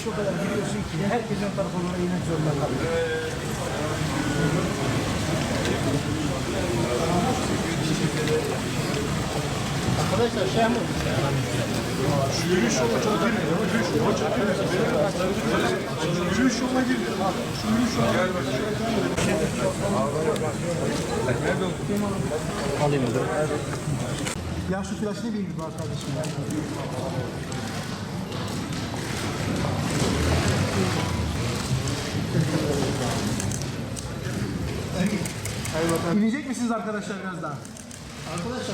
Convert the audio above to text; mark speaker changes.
Speaker 1: işi o kadar biliyorsun ki herkesin o tarafa doğru inmek zorunda kalıyor. Arkadaşlar şey mi?
Speaker 2: Yürüyüş yoluna çok girmiyor. Yürüyüş yoluna girmiyor. Şu yürüyüş yoluna
Speaker 1: Alayım hocam. Ya şu flaşı ne bileyim var kardeşim ya. İnecek misiniz arkadaşlar biraz daha? Arkadaşlar